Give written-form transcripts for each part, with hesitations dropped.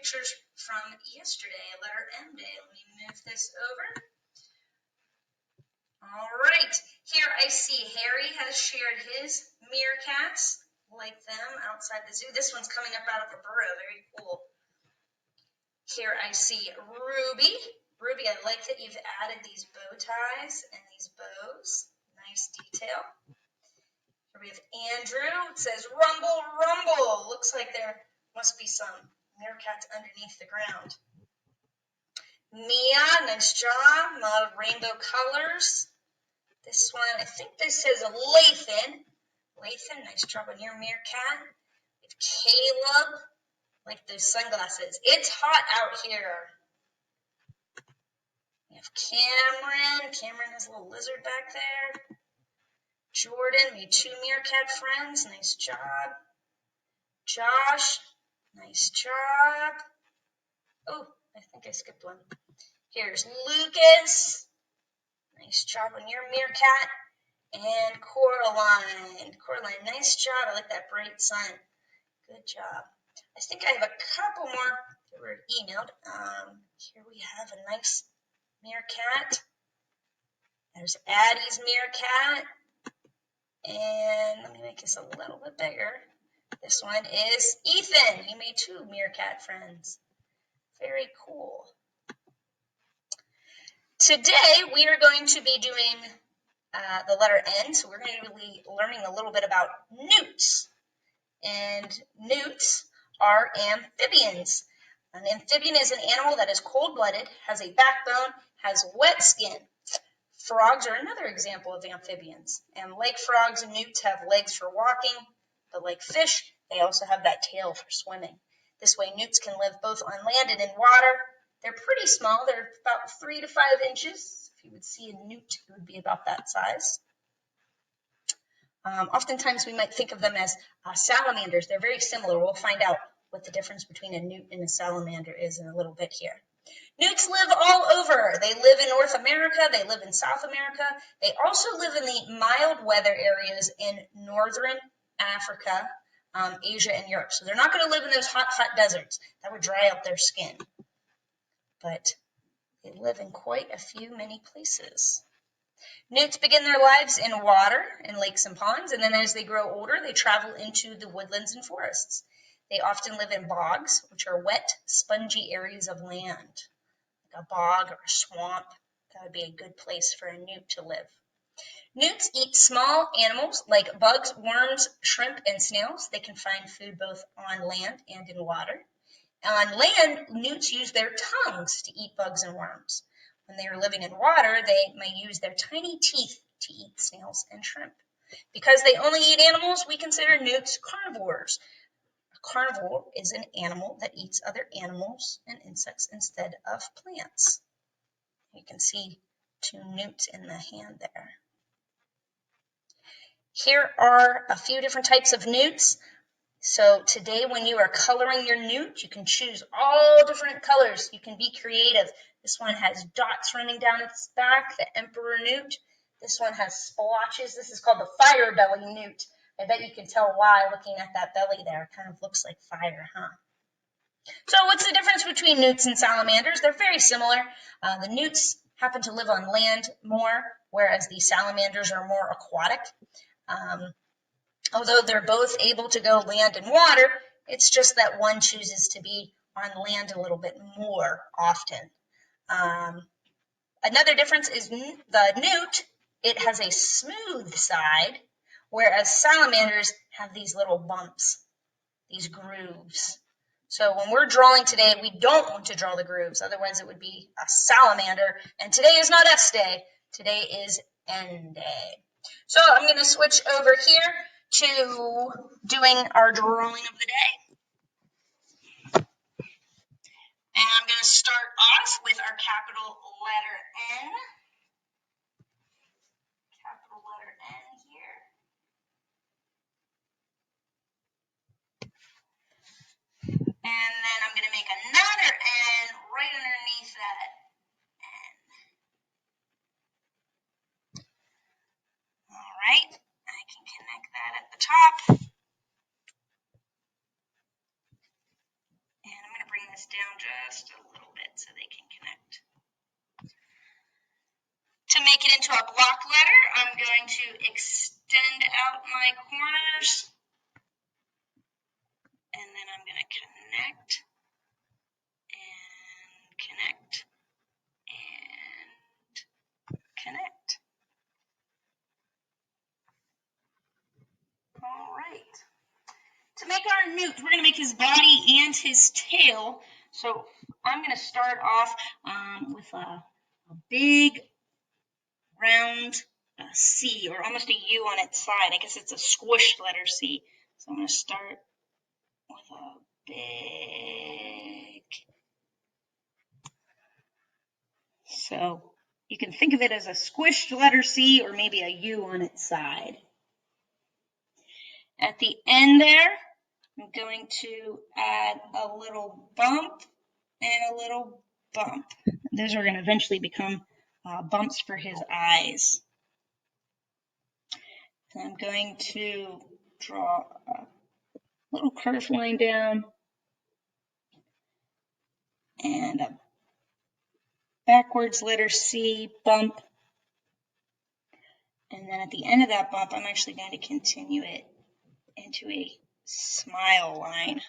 pictures from yesterday, letter M day. Let me move this over. All right, here I see Harry has shared his meerkats, like them, outside the zoo. This one's coming up out of a burrow, very cool. Here I see Ruby. Ruby, I like that you've added these bow ties and these bows. Nice detail. Here we have Andrew. It says, rumble, rumble. Looks like there must be some meerkats underneath the ground. Mia, nice job. A lot of rainbow colors. This one, I think this says Lathan. Lathan, nice job on your meerkat. We have Caleb, like those sunglasses. It's hot out here. We have Cameron. Cameron has a little lizard back there. Jordan, made 2 meerkat friends. Nice job. Josh, nice job. Oh, I think I skipped one. Here's Lucas. Nice job on your meerkat. And Coraline. Coraline, nice job. I like that bright sun. Good job. I think I have a couple more that were emailed. Here we have a nice meerkat. There's Addie's meerkat. And let me make this a little bit bigger. This one is Ethan. You made 2 meerkat friends. Very cool. Today we are going to be doing the letter N, so we're going to be learning a little bit about newts. And newts are amphibians. An amphibian is an animal that is cold-blooded, has a backbone, has wet skin. Frogs are another example of amphibians. And lake frogs and newts have legs for walking, but like fish, they also have that tail for swimming. This way, newts can live both on land and in water. They're pretty small. They're about 3 to 5 inches. If you would see a newt, it would be about that size. Oftentimes, we might think of them as salamanders. They're very similar. We'll find out what the difference between a newt and a salamander is in a little bit here. Newts live all over. They live in North America. They live in South America. They also live in the mild weather areas in northern Africa, Asia, and Europe. So they're not going to live in those hot deserts. That would dry up their skin. But they live in quite a few, many places. Newts begin their lives in water, in lakes and ponds, and then as they grow older, they travel into the woodlands and forests. They often live in bogs, which are wet, spongy areas of land. Like a bog or a swamp, that would be a good place for a newt to live. Newts eat small animals like bugs, worms, shrimp, and snails. They can find food both on land and in water. On land, newts use their tongues to eat bugs and worms. When they are living in water, they may use their tiny teeth to eat snails and shrimp. Because they only eat animals, we consider newts carnivores. A carnivore is an animal that eats other animals and insects instead of plants. You can see 2 newts in the hand there. Here are a few different types of newts. So today when you are coloring your newt, you can choose all different colors. You can be creative. This one has dots running down its back, the emperor newt. This one has splotches. This is called the fire belly newt. I bet you can tell why looking at that belly there. It kind of looks like fire, huh? So what's the difference between newts and salamanders? They're very similar. The newts happen to live on land more, whereas the salamanders are more aquatic. Although they're both able to go land and water, it's just that one chooses to be on land a little bit more often. Another difference is the newt, it has a smooth side, whereas salamanders have these little bumps, these grooves. So when we're drawing today, we don't want to draw the grooves, otherwise it would be a salamander, and today is not S day, today is N day. So I'm going to switch over here to doing our drawing of the day. And I'm going to start off with our capital letter N. Capital letter N here. And then I'm going to make another N right underneath that N. All right, I can connect that at the top. And I'm going to bring this just a little bit so they can connect. To make it into a block letter, I'm going to extend out my corners, and then I'm going to connect, and connect, and connect. All right. To make our newt, we're going to make his body and his tail. So I'm going to start off with a big round C, or almost a U on its side. I guess it's a squished letter C. So I'm going to start with a big. So you can think of it as a squished letter C or maybe a U on its side. At the end there, I'm going to add a little bump and a little bump. Those are going to eventually become bumps for his eyes. And I'm going to draw a little curved line down and a backwards letter C bump. And then at the end of that bump, I'm actually going to continue it into a smile line.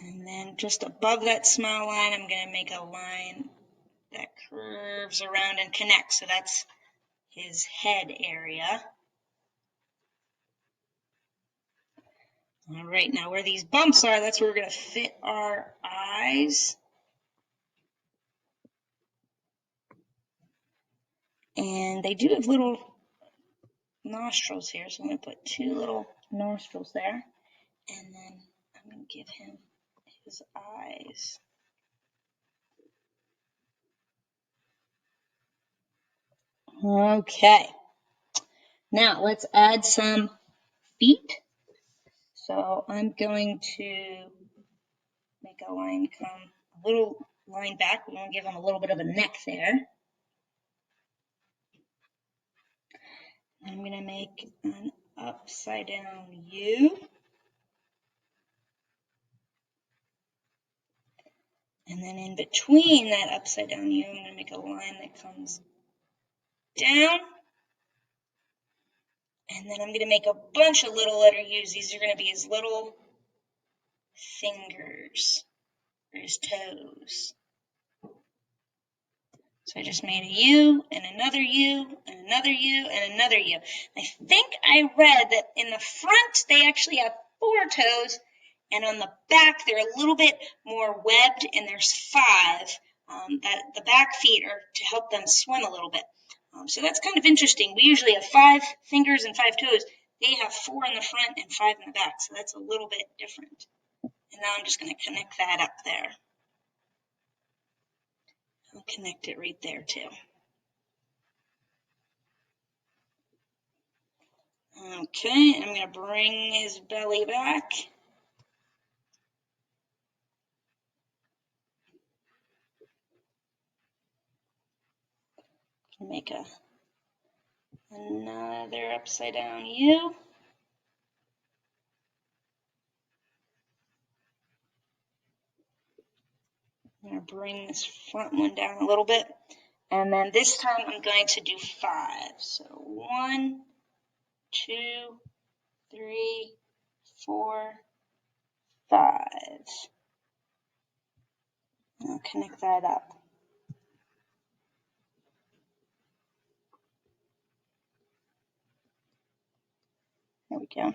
And then just above that smile line, I'm going to make a line that curves around and connects. So that's his head area. All right, now where these bumps are, that's where we're going to fit our eyes. And they do have little nostrils here, so I'm going to put 2 little nostrils there. And then I'm going to give him his eyes. Okay. Now let's add some feet. So I'm going to make a line come a little line back. We're going to give him a little bit of a neck there. I'm going to make an upside down U. And then in between that upside down U, I'm going to make a line that comes down. And then I'm going to make a bunch of little letter U's. These are going to be his little fingers, or his toes. So I just made a U, and another U, and another U, and another U. I think I read that in the front, they actually have 4 toes, and on the back, they're a little bit more webbed, and there's 5. That the back feet are to help them swim a little bit. So that's kind of interesting. We usually have 5 fingers and 5 toes. They have 4 in the front and 5 in the back, so that's a little bit different. And now I'm just going to connect that up there. I'll connect it right there too. Okay, I'm going to bring his belly back. Make another upside down U. I'm going to bring this front one down a little bit. And then this time I'm going to do 5. So 1, 2, 3, 4, 5. I'll connect that up. There we go.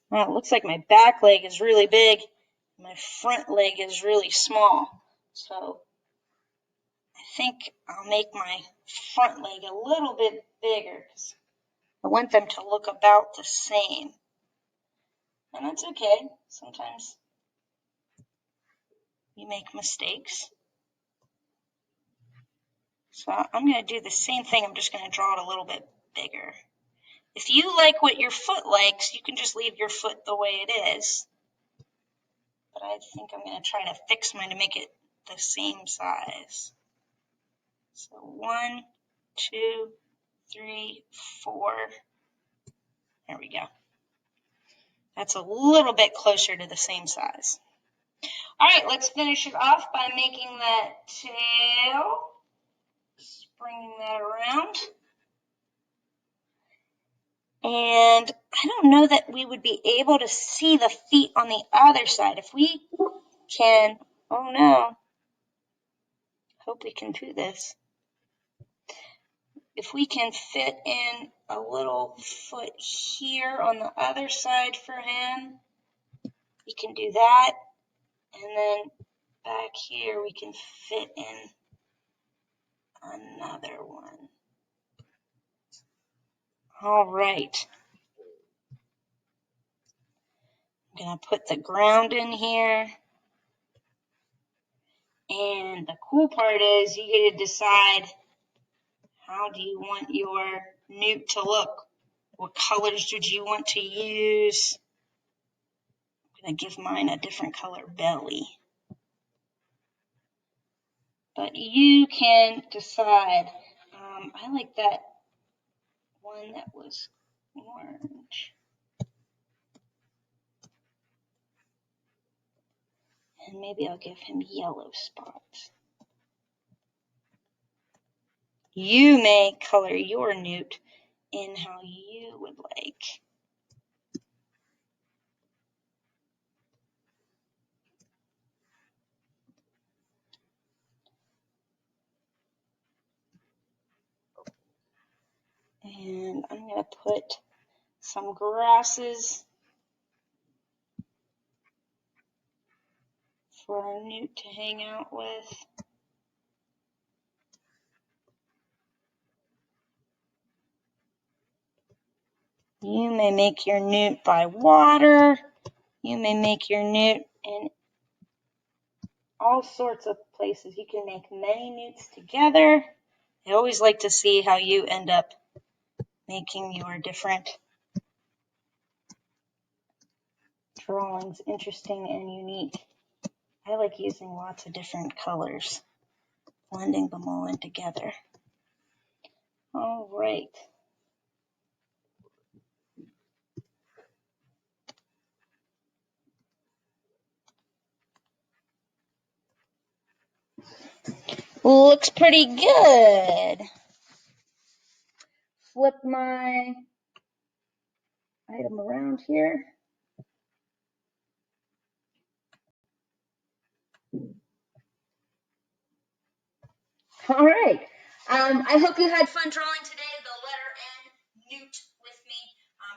Well, it looks like my back leg is really big. My front leg is really small. So I think I'll make my front leg a little bit bigger because I want them to look about the same. And that's okay. Sometimes you make mistakes. So I'm going to do the same thing. I'm just going to draw it a little bit bigger. If you like what your foot likes, you can just leave your foot the way it is. But I think I'm going to try to fix mine to make it the same size. So 1, 2, 3, 4, There we go. That's a little bit closer to the same size. All right, let's finish it off by making that tail. Just bringing that around. And I don't know that we would be able to see the feet on the other side. If we can, oh no, hope we can do this. If we can fit in a little foot here on the other side for him, we can do that. And then back here we can fit in another one. All right. I'm going to put the ground in here. And the cool part is you get to decide how do you want your newt to look? What colors did you want to use? I'm going to give mine a different color belly. But you can decide. I like that one that was orange. And maybe I'll give him yellow spots. You may color your newt in how you would like. And I'm going to put some grasses for our newt to hang out with. You may make your newt by water. You may make your newt in all sorts of places. You can make many newts together. I always like to see how you end up making your different drawings interesting and unique. I like using lots of different colors, blending them all in together. All right. Looks pretty good. Flip my item around here. All right. I hope you had fun drawing today, the letter N, newt, with me.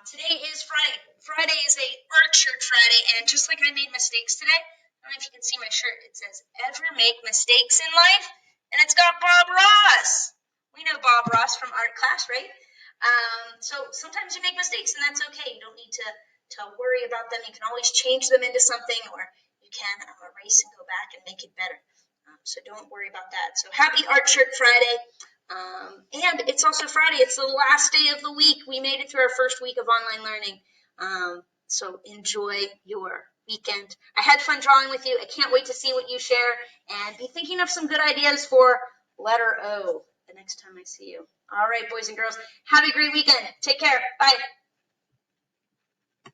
Today is Friday. Friday is a art shirt Friday, and just like I made mistakes today, I don't know if you can see my shirt. It says, "Ever make mistakes in life?" And it's got Bob Ross. We know Bob Ross from art class, right? So sometimes you make mistakes, and that's okay. You don't need to worry about them. You can always change them into something, or you can erase and go back and make it better. So don't worry about that. So happy Art Shirt Friday. And it's also Friday. It's the last day of the week. We made it through our first week of online learning. So enjoy your weekend. I had fun drawing with you. I can't wait to see what you share, and be thinking of some good ideas for letter O the next time I see you. All right, boys and girls, have a great weekend. Take care. Bye.